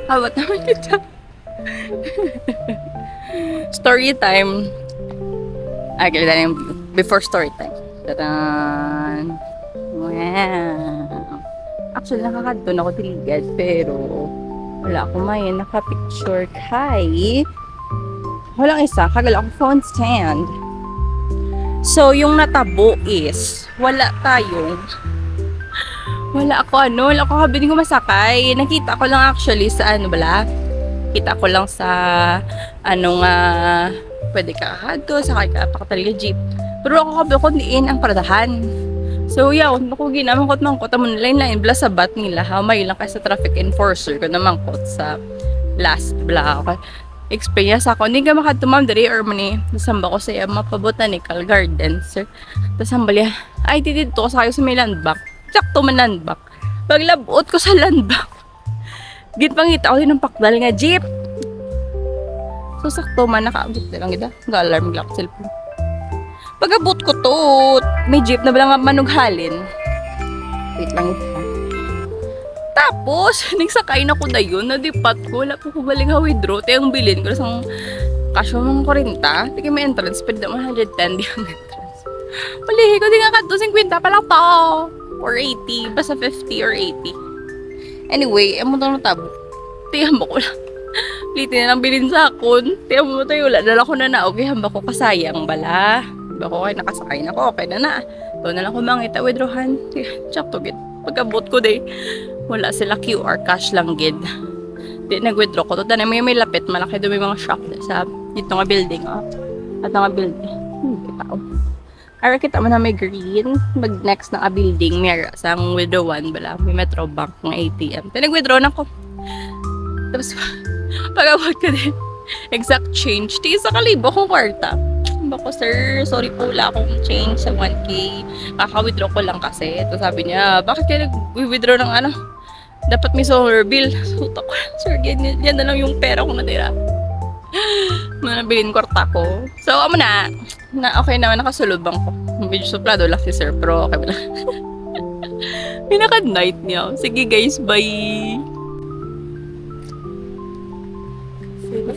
Hawat naman kita. Story time. Okay, before story time. Tadan! Wow! Actually, nakakadun ako tiligad, pero wala akong may nakapicture kay walang isa, kagal ako phone stand. So, yung natabo is wala ako kabiling ko masakay. Nakita ko lang actually sa kita ko lang sa pwede ka kahado, sakay ka pakatali jeep. Pero ako kabil ko diin ang paradahan. So, ako ginamangkot amon lain bla sa bat nila, hamay lang kay sa traffic enforcer ko namangkot sa last bla ako. Experience ako, hindi ka makatumam dari or mani, nasamba ko sa mapabotanical gardens. Tapos sambali, ay dito ko sa kayo sa may landbank. Sakto man landbank. Paglabot ko sa landbank, pangita ko din ng pakdal nga jeep. So sakto man, nakaabot na lang ita. Nag-alarm lang ako cellphone. Pag-abot ko to, may jeep na balang manughalin. Wait lang ito. Tapos, nagsakay na ko na yun, nadipat ko, wala po ko baling withdraw. Tayong bilin ko, isang kasyo mga 40. Tika may entrance, pwede na 110 di ang entrance. Palihi ko, di nga kanto, 50 pa lang to. Or 80, basta 50 or 80. Anyway, mo ito natabo. Tiyan mo ko lang. Litin na lang bilin sa akon. Tiyan mo tayo, wala dala ko na na. Okay, hamba ko kasayang bala. Hamba ko kayo nakasakay na ko, okay na. Ito na lang kumangita, withdrawhan. Tsak to get. Pagkabot ko day, wala sila QR, cash lang gid. Di nag-withdraw ko to. Tanay may lapit, malaki doon may mga shop sa dito nga building. At nga building. Hindi tao. Ara kita mo na may green. Mag next na building, may sang withdrawan bala. May Metro Bank ng ATM. Nag-withdraw na ko. Tapos, pagkabot ko din, exact change. Di sa kalibo kong kwarta. Bako, sir, sorry po, wala akong change sa 1K. Kaka-withdraw ko lang kasi. Ito sabi niya, bakit kayo nag-withdraw ng dapat may solar bill. Suta ko, sir, yan na lang yung pera ko natira. Manabilin kwarta ko. So, amo na okay naman, nakasulubang ko. Medyo suplado lang si sir, pero okay ba lang. Pinaka-night niya. Sige guys, bye!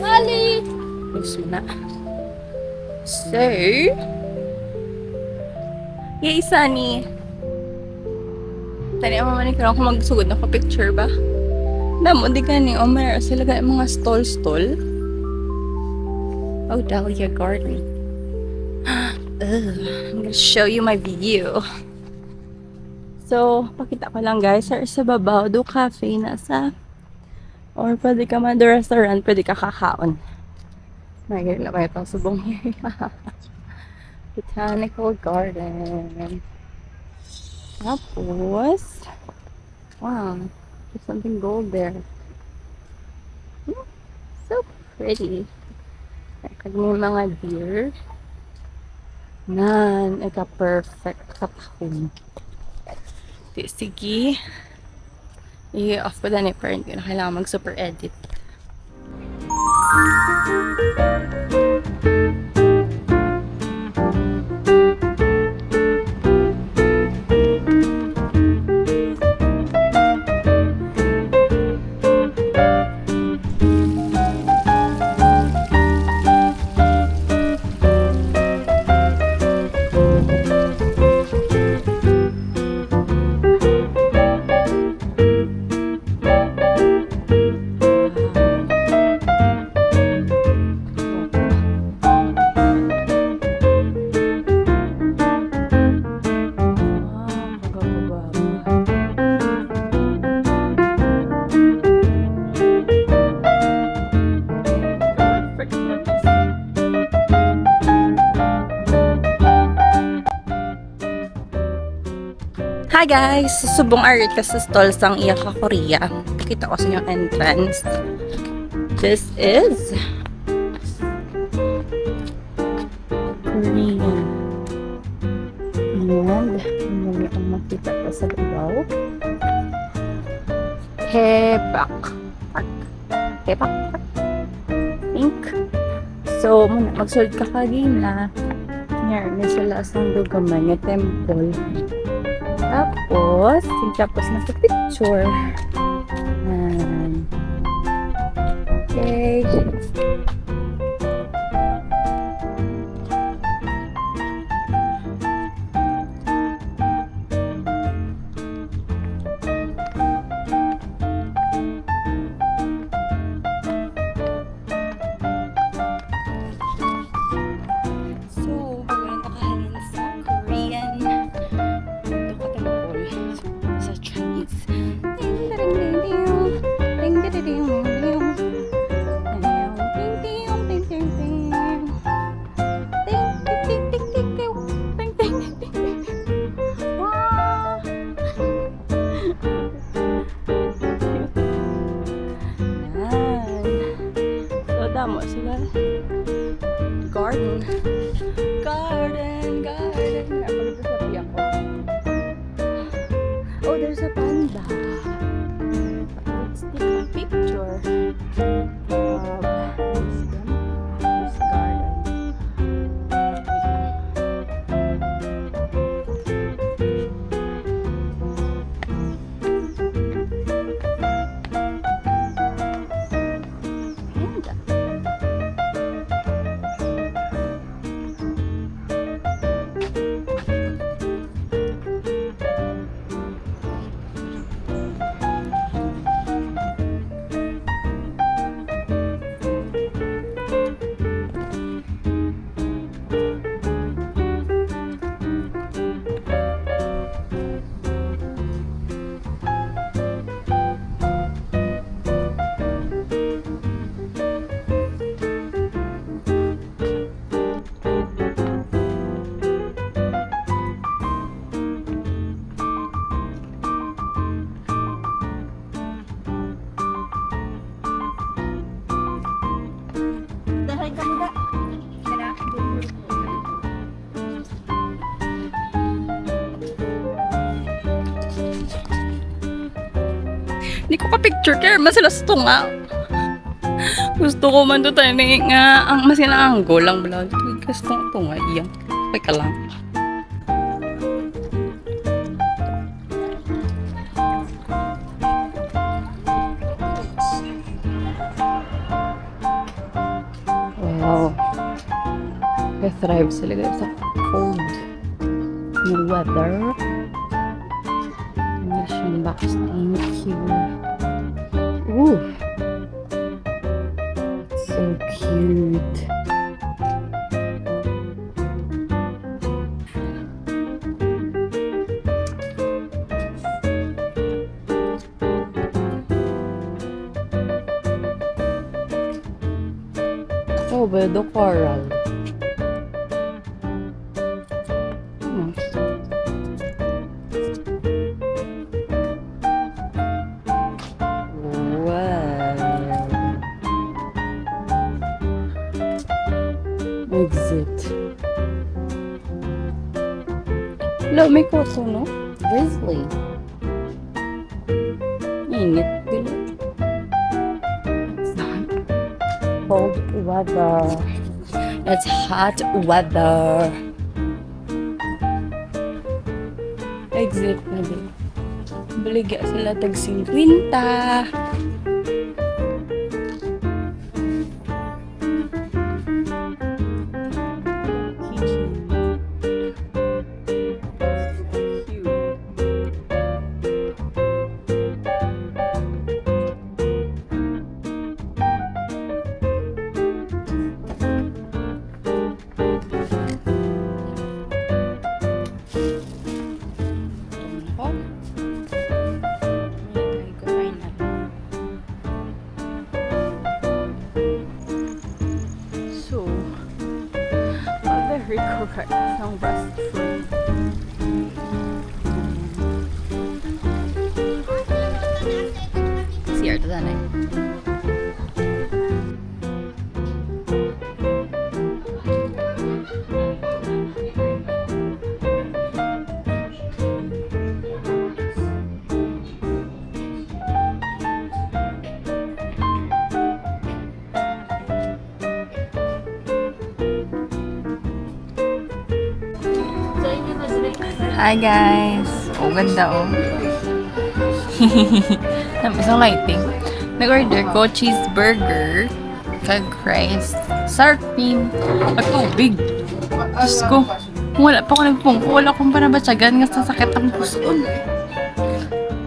Bali! Guys mo na. So, yay, Sunny. Tani ang mamani ka lang kung magsugod na ko picture ba? Damo, di ka ni Omer. Sila ka mga stall-stall. Oh, Dahlia Garden. I'm gonna show you my view. So, pakita ko lang guys. Sa babaw, do cafe na sa or pwede ka man do restaurant, pwede ka kakaon. May ganyan na kayo itong subong Botanical Garden. Tapos, wow, there's something gold there. So pretty. Kaging mga deer. Ika-perfect katahong. Sige. I-off ko na ni parent ko na kailangan mag-super edit. Hi guys! Subong arit ka sa stall sang iya ka Korea. Kita ko sa yung entrance. This is Korean. And ano ang makita ko sa ibaw? Hepak. Hepak. Pink. So, magsulod ka kagina. Ngayon, may sila asang dugaman yung temple. Tapos na sa picture. Damo sila. Garden. Garden. Ako dito sa piyak ko. Oh, there's a panda. Let's take a picture of this garden. Panda. Hindi ko ka-picture kaya masilasto nga. Gusto ko man to tayo nga ang masinaanggo lang bala. Gusto ko ito nga iyang. Teka lang. Wow. I thrive sila guys sa cold na weather. Mission box. Thank you. Ooh. So cute. Oh, but the coral. Exit. Look, may koso, no? Grizzly. Init. It's hot. Cold weather. It's hot weather. Exit na din. Baligya sila tag 50. Rico ng best friend. CR to sana eh. Hi guys! Oh, ganda oh. Isang lighting. Nag-order ko cheeseburger, kag rice, sour cream, at tubig. Diyos ko, kung wala pa ako nagpungko, wala akong panabatsagan nga sasakit ang puso.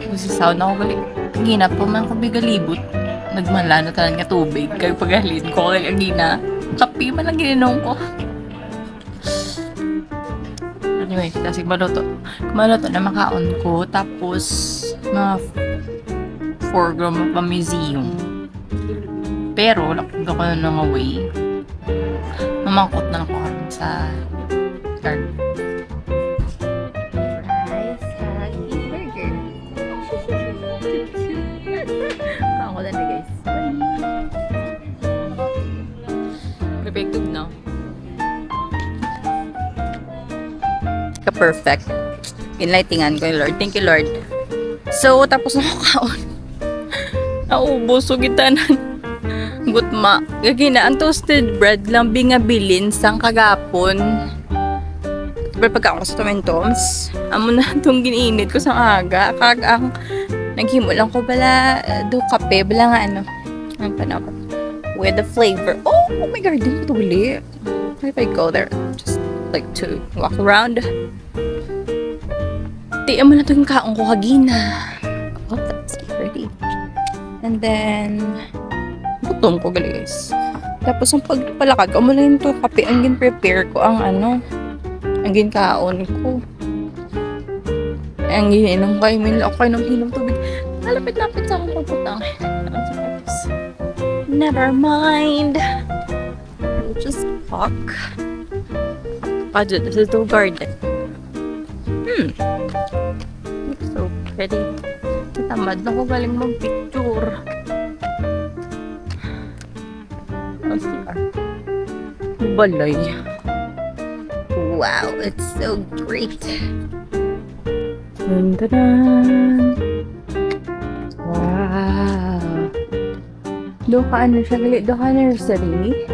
Kasi sound ako gali. Gina po man ko bigalibot. Nagmala na tanan nga tubig. Kaya paghalin ko kay agina. Kapi man lang gininong ko. Anyway, kasi maluto na makaon ko. Tapos, mga 4 gram pa museum. Pero, napunta ko na ng away. Mamangkot na ako karon sa card. Rice, hagi, burger. Ako na guys. Bye! Perfect na. Ka-perfect. Inlightingan ko, Lord. Thank you, Lord. So, tapos na ako kaon. Naubos, so gitanan. Gutma. Gagina, ang toasted bread lang bingabilin sang kagapon. Pero pagka ako sa Tomentoms, amo na itong giniinit ko sa aga. Kag ang naghimo lang ko bala do kape, bala nga ano. Ang panakot. With the flavor. Oh my God, dito uli. If I go there, just like to walk around. Di amo na itong kaong ko kagina. Oh, that's pretty. And then, gutom ko gali guys. Tapos ang pagpalakad ko, mula yun to kape, ang gin-prepare ko ang ano, ang gin-kaon ko. Ang gininom ko, okay nung hinom tubig. Malapit-lapit sa akong pagputang. Never mind. We'll just walk. Padyo, this is the garden. Looks so pretty. Tamad na ko galing mag-picture. Balay. Wow, it's so great. Dun, dun, dun. Wow. Doon ka ano siya gali? Doon ka nursery?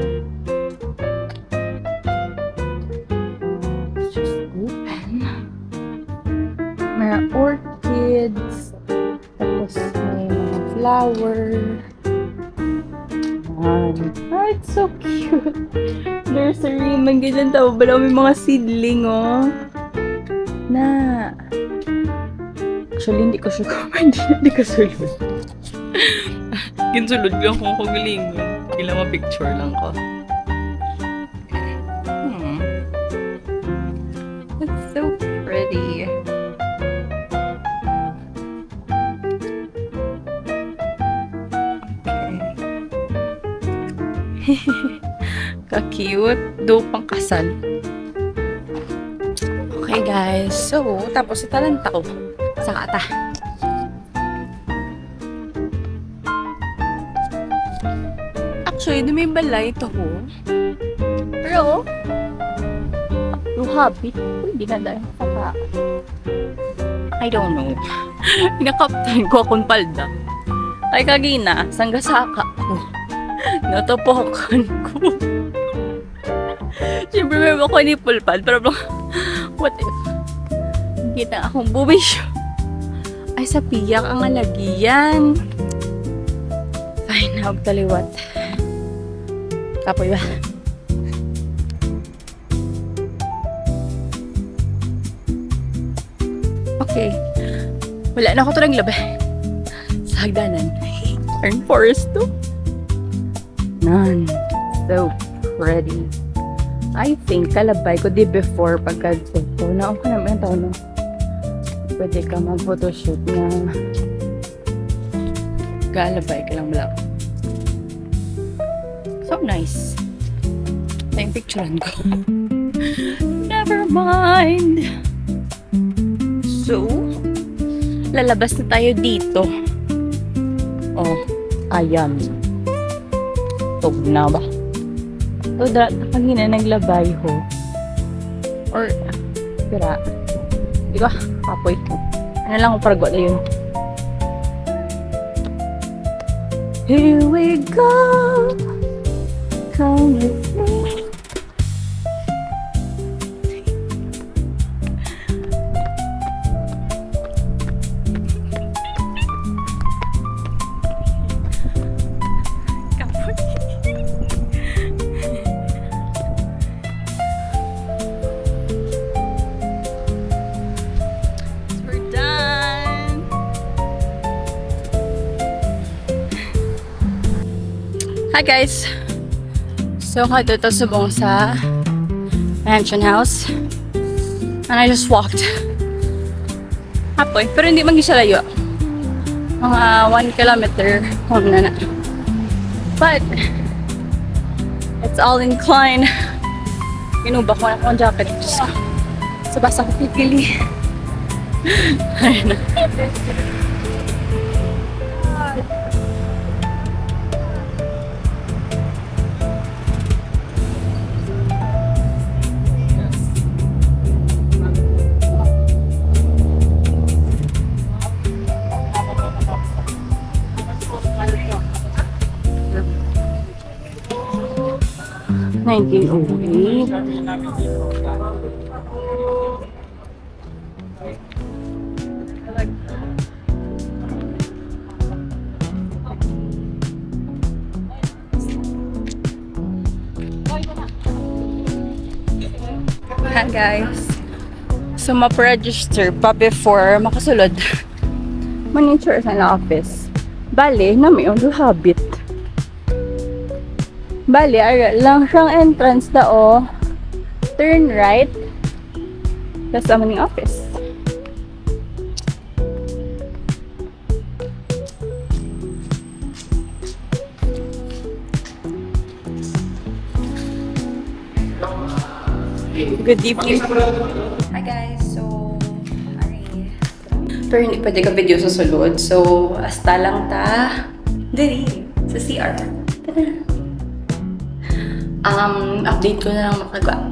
It's just open. May orchids. Tapos may mga flower. Oh, it's so cute. Nursery, man ganyan tao. Bala may mga seedling, oh. Na. Actually, hindi ko siya kumain. Hindi ko sulod. Ginsulod lang kung kagaling. Kailang ma-picture lang ko. It's so pretty. Ka-cute. Do pang kasal. Okay guys. So, tapos italanta ko sa kata. Actually, di may balay ito ho. Pero, yung habit, hindi na dahil saka. I don't know. Pinakaptan ko akong palda. Ay kagina, sanggasaka ko. Natapokon ko. Siyempre may ako ni pulpad. Pero what if? Kita akong bubisyo. Ay sa piyak ang alagian. Fine, huwag taliwat. Kapoy ba? Okay. Wala na ako ito naglabay. Sa hagdanan. Turn forest to. None. So pretty. I think kalabay ko di before pagka-photo. Naon ka naman yung taon no? Pwede ka mag-photoshoot na kalabay ka lang black. So nice. Ito yung picturean ko. Never mind. So, lalabas na tayo dito. Oh, ayan. Tog na ba? So, kagina naglabay ho. Or, pira. Di ba? Kapoy. Ano lang kung paragwa na yun. Here we go. Come with me. Hi guys! So, dito subong sa mansion house. And I just walked. Hapoy. Pero hindi man siya layo. Mga 1 kilometer home na na. But, it's all inclined. Inuba ko na akong jacket. Diyos ko. Sa basa ko pipili. Ayun na. Nineteen Hi guys. So map-register pa before makasulod. Manager sa office. Bale, na may habit. Bale, ara lang siyang entrance dao. Turn right. Tapos sa maning office. Good evening. Hi guys, so pero hindi pwede ka video sa sulod. So, hasta lang ta diri sa CR. Update ko na lang makagawa.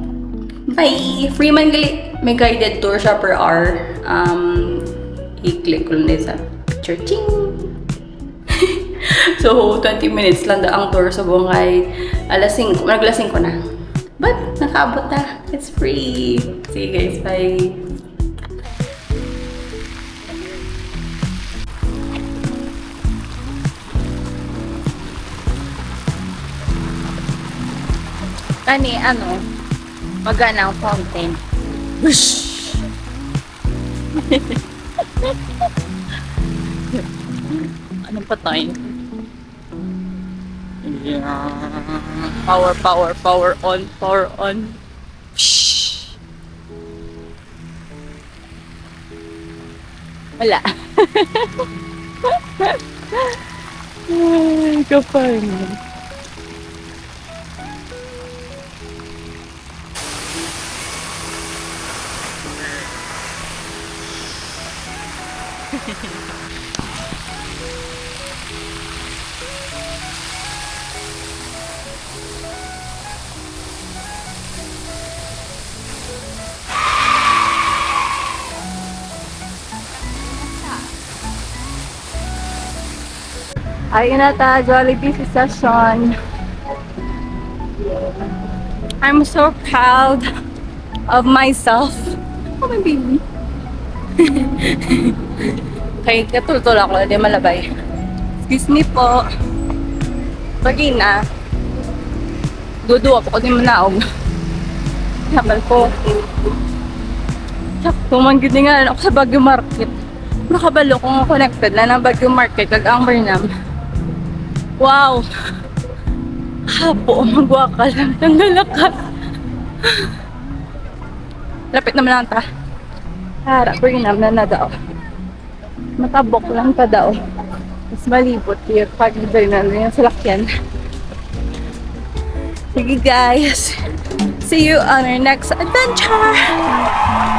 Bye! Free man gali. May guided tour siya per hour. I-click ko lang din sa picture. Ching! So, 20 minutes lang ang tour sa bungay. Alas 5. Naglasing ko na. But, nakaabot na. It's free. See you guys. Bye. Kani, magana ang fountain. Whoosh! Anong patay? Yeah. Power, power, power on, power on. Shhh. Wala. Ay, kapal mo. Ayun na ta, Jollibee session. I'm so proud of myself. Oh, my baby. Kaya katultol ako, hindi malabay. Excuse me po. Pagina. Dudu ako, hindi manaog. Habal ko. Tumanggi nga ako sa Baguio Market. Nakabalo kong connected na ng Baguio Market kag ang Burnham. Wow! Hapo, magwakal. Nanggalakad. Lapit naman lang ta. Harap, Burnham na daw. Matabok lang pa daw. Mas malibot yung pag-Burnham yung salakyan. Sige guys. See you on our next adventure!